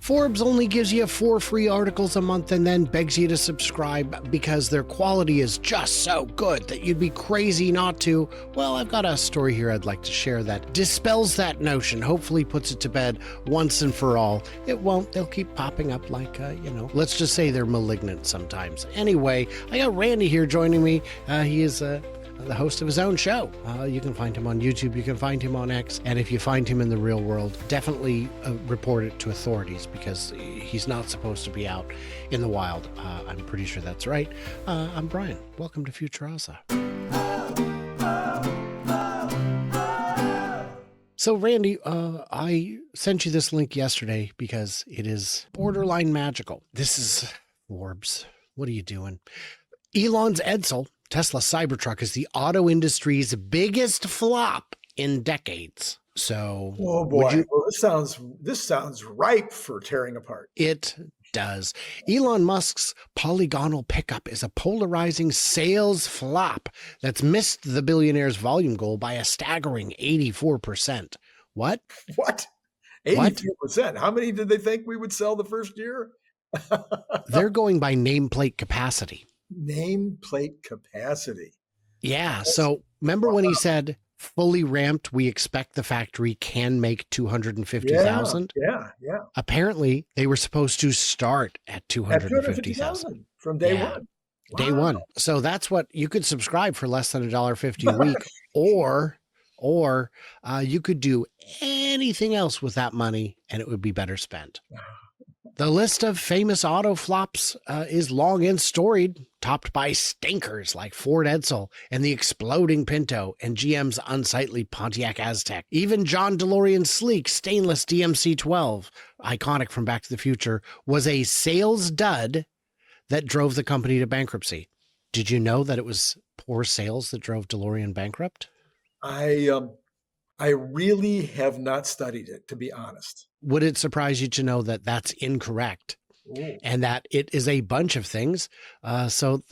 Forbes only gives you 4 free articles a month and then begs you to subscribe because their quality is just so good that you'd be crazy not to. Well, I've got a story here I'd like to share that dispels that notion, hopefully puts it to bed once and for all. It won't. They'll keep popping up like, let's just say they're malignant sometimes. Anyway, I got Randy here joining me. He is the host of his own show. You can find him on YouTube, you can find him on X, and if you find him in the real world, definitely report it to authorities because he's not supposed to be out in the wild. I'm pretty sure that's right. I'm Brian. Welcome to Futurasa. So Randy, I sent you this link yesterday because it is borderline magical. This is Forbes. What are you doing? Elon's Edsel, Tesla Cybertruck, is the auto industry's biggest flop in decades. So, oh boy, well, this sounds ripe for tearing apart. It does. Elon Musk's polygonal pickup is a polarizing sales flop that's missed the billionaire's volume goal by a staggering 84%. What? 84%? How many did they think we would sell the first year? They're going by nameplate capacity. Nameplate capacity. Yeah. So remember when he said fully ramped, we expect the factory can make 250,000? Yeah. Apparently they were supposed to start at 250,000 from day one. Wow. Day one. So that's what you could subscribe for less than $1.50 a week, or you could do anything else with that money and it would be better spent. The list of famous auto flops is long and storied, topped by stinkers like Ford Edsel and the exploding Pinto and GM's unsightly Pontiac Aztek. Even John Delorean's sleek stainless DMC-12, iconic from Back to the Future, was a sales dud that drove the company to bankruptcy. Did you know that it was poor sales that drove DeLorean bankrupt? I really have not studied it, to be honest. Would it surprise you to know that that's incorrect? Ooh. And that it is a bunch of things. So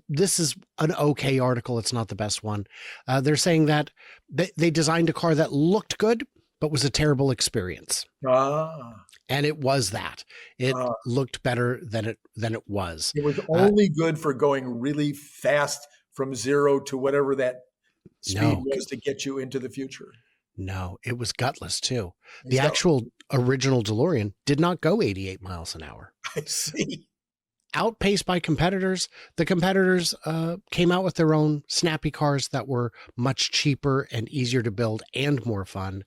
this is an okay article. It's not the best one. They're saying that they designed a car that looked good, but was a terrible experience. And it was that. It looked better than it was. It was only good for going really fast from 0 to whatever that speed was to get you into the future. No, it was gutless too. The actual original DeLorean did not go 88 miles an hour. I see. Outpaced by competitors, the competitors came out with their own snappy cars that were much cheaper and easier to build and more fun.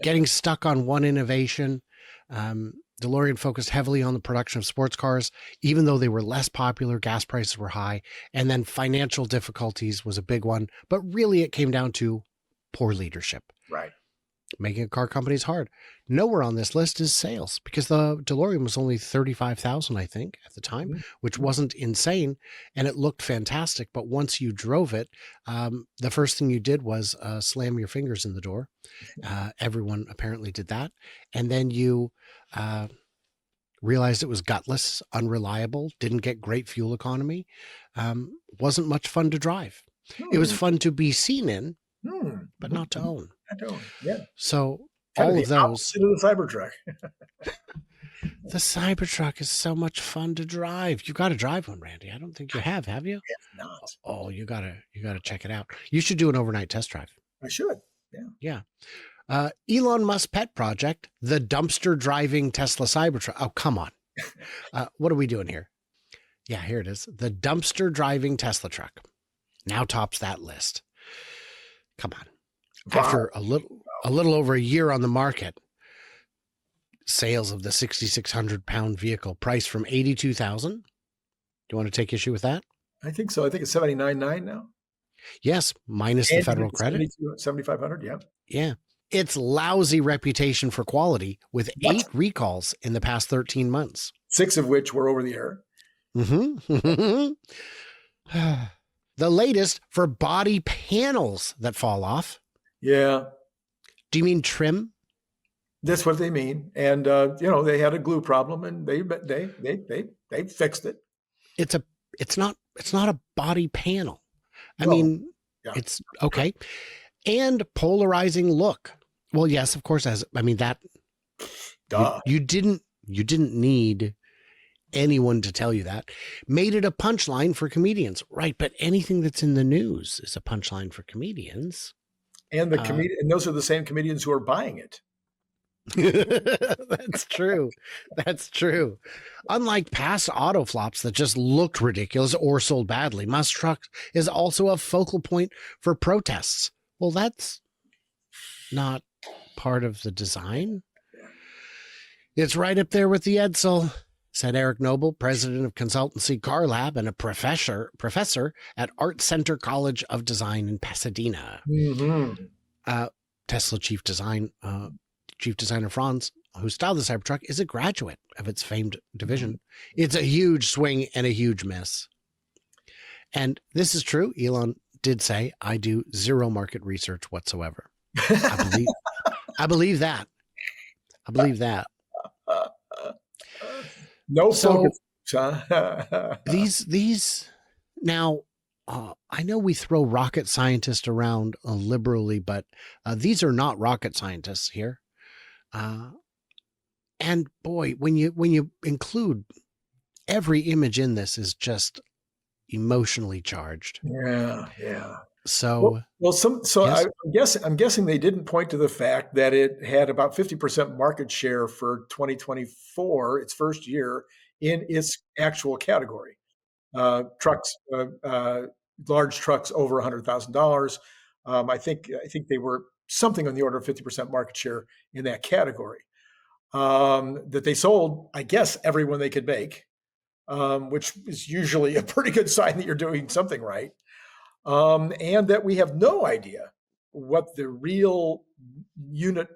Getting stuck on one innovation, DeLorean focused heavily on the production of sports cars, even though they were less popular, gas prices were high, and then financial difficulties was a big one. But really it came down to poor leadership. Right. Making a car company is hard. Nowhere on this list is sales because the DeLorean was only 35,000, I think, at the time, which wasn't insane. And it looked fantastic. But once you drove it, the first thing you did was slam your fingers in the door. Everyone apparently did that. And then you realized it was gutless, unreliable, didn't get great fuel economy, wasn't much fun to drive. It was fun to be seen in, but not to own. Yeah. So kind all of of those. To the Cybertruck. The Cybertruck is so much fun to drive. You got to drive one, Randy. I don't think you have you? I have not. Oh, you gotta check it out. You should do an overnight test drive. I should. Yeah. Elon Musk pet project, the dumpster driving Tesla Cybertruck. Oh, come on. What are we doing here? Yeah, here it is. The dumpster driving Tesla truck now tops that list. Come on. Wow. After a little over a year on the market, sales of the 6,600-pound vehicle priced from $82,000. Do you want to take issue with that? I think so. I think it's $79,900 now. Yes, minus the federal credit. $7,500, yeah. Yeah. Its lousy reputation for quality with 8 recalls in the past 13 months. 6 of which were over the air. The latest for body panels that fall off. Yeah. Do you mean trim? That's what they mean. And, they had a glue problem and they fixed it. It's not a body panel. I mean, it's okay. And polarizing look. Well, yes, of course, that Duh. You didn't need anyone to tell you that. Made it a punchline for comedians, right? But anything that's in the news is a punchline for comedians. And and those are the same comedians who are buying it. That's true. That's true. Unlike past auto flops that just looked ridiculous or sold badly, Musk Truck is also a focal point for protests. Well, that's not part of the design. It's right up there with the Edsel, said Eric Noble, president of consultancy Car Lab and a professor at Art Center College of Design in Pasadena. Mm-hmm. Tesla chief designer Franz, who styled the Cybertruck, is a graduate of its famed division. It's a huge swing and a huge miss. And this is true. Elon did say, I do zero market research whatsoever. I believe that. I believe that. No focus. These now, I know we throw rocket scientists around liberally, but these are not rocket scientists here. And boy, when you include every image in this is just emotionally charged. Yeah. So yes. I'm guessing they didn't point to the fact that it had about 50% market share for 2024, its first year in its actual category. Trucks, large trucks over $100,000. I think they were something on the order of 50% market share in that category. That they sold, I guess, everyone they could make, which is usually a pretty good sign that you're doing something right. And that we have no idea what the real unit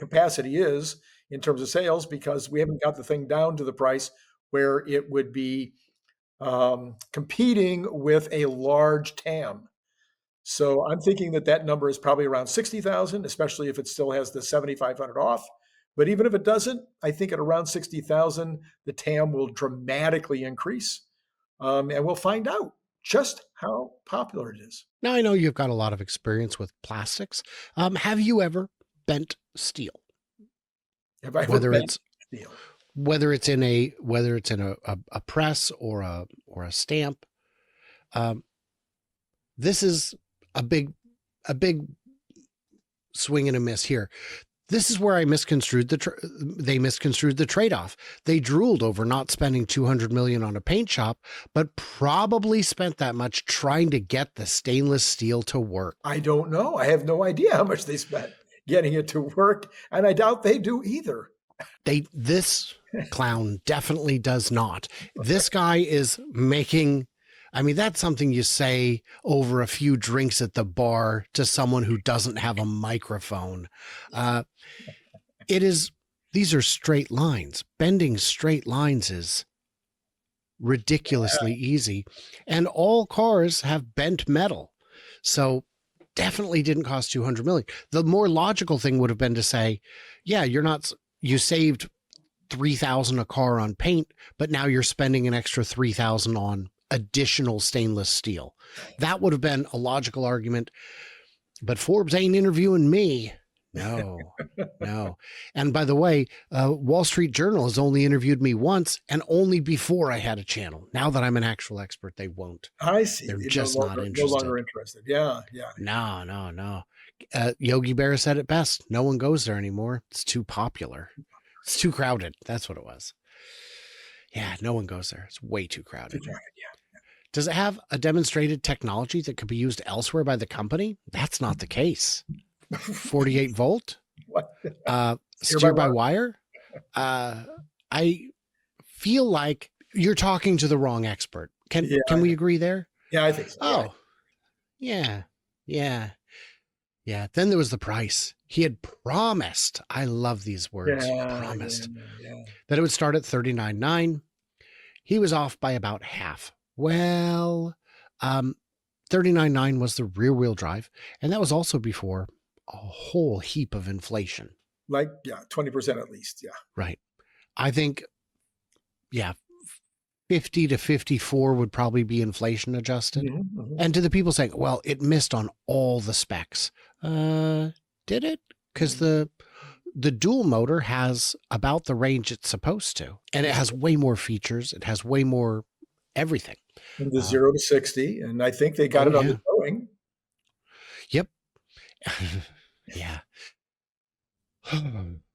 capacity is in terms of sales, because we haven't got the thing down to the price where it would be competing with a large TAM. So I'm thinking that number is probably around 60,000, especially if it still has the 7,500 off. But even if it doesn't, I think at around 60,000, the TAM will dramatically increase. And we'll find out just how popular it is. Now, I know you've got a lot of experience with plastics. Have you ever bent steel? Have I ever bent steel? Whether it's in a press or a stamp, this is a big swing and a miss here. This is where I misconstrued they misconstrued the trade-off. They drooled over not spending $200 million on a paint shop, but probably spent that much trying to get the stainless steel to work. I don't know. I have no idea how much they spent getting it to work, and I doubt they do either. This clown definitely does not. This guy is making, I mean, that's something you say over a few drinks at the bar to someone who doesn't have a microphone. These are straight lines. Bending straight lines is ridiculously easy. And all cars have bent metal. So definitely didn't cost $200 million. The more logical thing would have been to say, yeah, you saved $3,000 a car on paint, but now you're spending an extra $3,000 on additional stainless steel. That would have been a logical argument, but Forbes ain't interviewing me. No. And by the way, Wall Street Journal has only interviewed me once, and only before I had a channel. Now that I'm an actual expert, they won't. I see. They're just not interested. No longer interested. Yeah. No. Yogi Berra said it best. No one goes there anymore. It's too popular. It's too crowded. That's what it was. Yeah, no one goes there. It's way too crowded. Yeah. Does it have a demonstrated technology that could be used elsewhere by the company? That's not the case. 48 volt? What? Steer by wire? I feel like you're talking to the wrong expert. Can we agree there? Yeah, I think so. Oh, yeah. Then there was the price. He had promised, I love these words, promised that it would start at $39,900. He was off by about half. Well, $39,900 was the rear wheel drive. And that was also before a whole heap of inflation. 20% at least. Yeah. Right. I think, 50 to 54 would probably be inflation adjusted. Mm-hmm. And to the people saying, well, it missed on all the specs. Did it? Because the the dual motor has about the range it's supposed to, and it has way more features. It has way more everything. And the Uh, 0 to 60, and I think they got oh it on the yeah, towing. yep, yeah.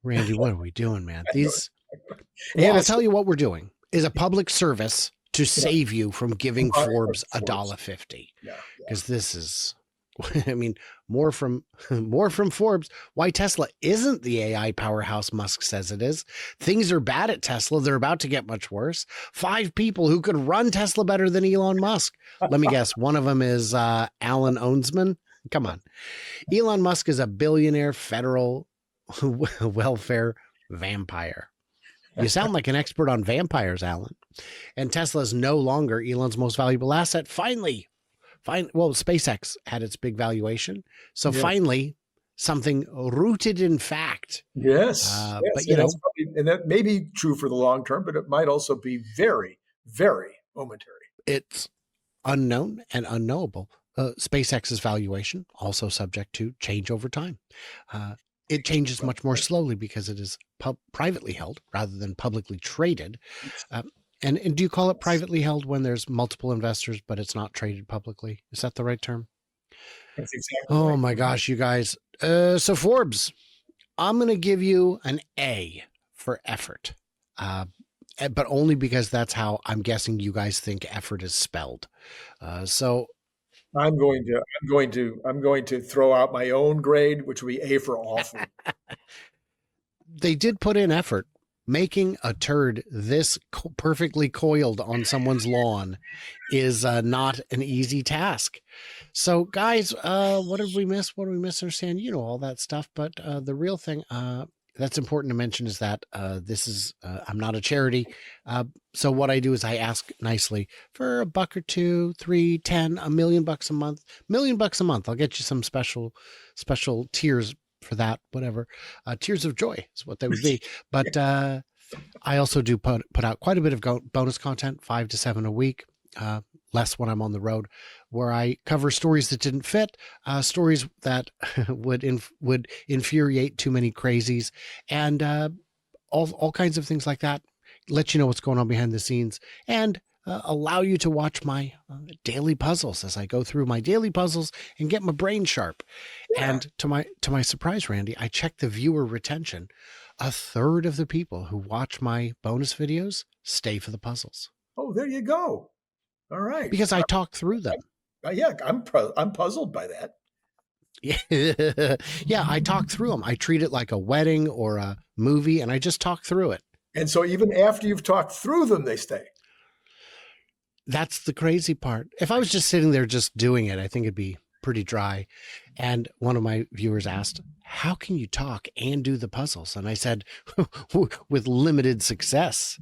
Randy, what are we doing, man? These. Well, And I'll it's tell you what we're doing is a public service to yeah, save you from giving Forbes a Forbes. dollar 50, Yeah, because this is, I mean, more from more from Forbes. Why Tesla isn't the AI powerhouse Musk says it is. Things are bad at Tesla. They're about to get much worse. 5 people who could run Tesla better than Elon Musk. Let me guess. One of them is Alan Owensman. Come on. Elon Musk is a billionaire federal welfare vampire. You sound like an expert on vampires, Alan. And Tesla is no longer Elon's most valuable asset. Finally, well, SpaceX had its big valuation. So yeah. finally, something rooted in fact. Yes, But, yes, and that's probably, and that may be true for the long term, but it might also be very, very momentary. it's unknown and unknowable. SpaceX's valuation also subject to change over time. It changes much more slowly because it is privately held rather than publicly traded. And do you call it privately held when there's multiple investors, but it's not traded publicly? Is that the right term? That's exactly Oh right. my gosh, you guys. So Forbes, I'm going to give you an A for effort. But only because that's how I'm guessing you guys think effort is spelled. So I'm going to throw out my own grade, which will be A for awful. they did put in effort. Making a turd this perfectly coiled on someone's lawn is not an easy task. So, guys, what did we miss? What did we misunderstand? You know, all that stuff. But the real thing that's important to mention is that this is, I'm not a charity. So what I do is I ask nicely for $1 or $2, $3, $10, $1 million a month, $1 million a month. I'll get you some special tiers for that, whatever. Tears of joy is what they would be. But I also do put out quite a bit of bonus content, 5 to 7 a week, less when I'm on the road, where I cover stories that didn't fit, stories that would infuriate too many crazies, and all kinds of things like that. Let you know what's going on behind the scenes, and allow you to watch my daily puzzles as I go through my daily puzzles and get my brain sharp. Yeah. And to my surprise, Randy, I checked the viewer retention. 1/3 of the people who watch my bonus videos stay for the puzzles. Oh, there you go. All right. Because I talk through them. Yeah, I'm puzzled by that. Yeah, I talk through them. I treat it like a wedding or a movie, and I just talk through it. And so even after you've talked through them, they stay. That's the crazy part. If I was just sitting there just doing it, I think it'd be pretty dry. And one of my viewers asked, how can you talk and do the puzzles? And I said, with limited success.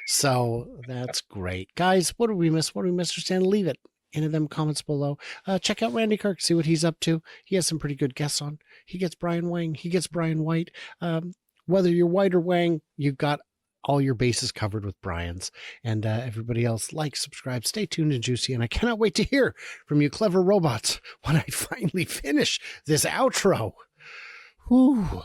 So that's great. Guys, what did we miss? What did we misunderstand? Leave it in them comments below. Check out Randy Kirk, see what he's up to. He has some pretty good guests on. He gets Brian Wang. He gets Brian White. Whether you're White or Wang, you've got all your bases covered with Brian's. And everybody else, like, subscribe, stay tuned and juicy. And I cannot wait to hear from you clever robots when I finally finish this outro. Whew.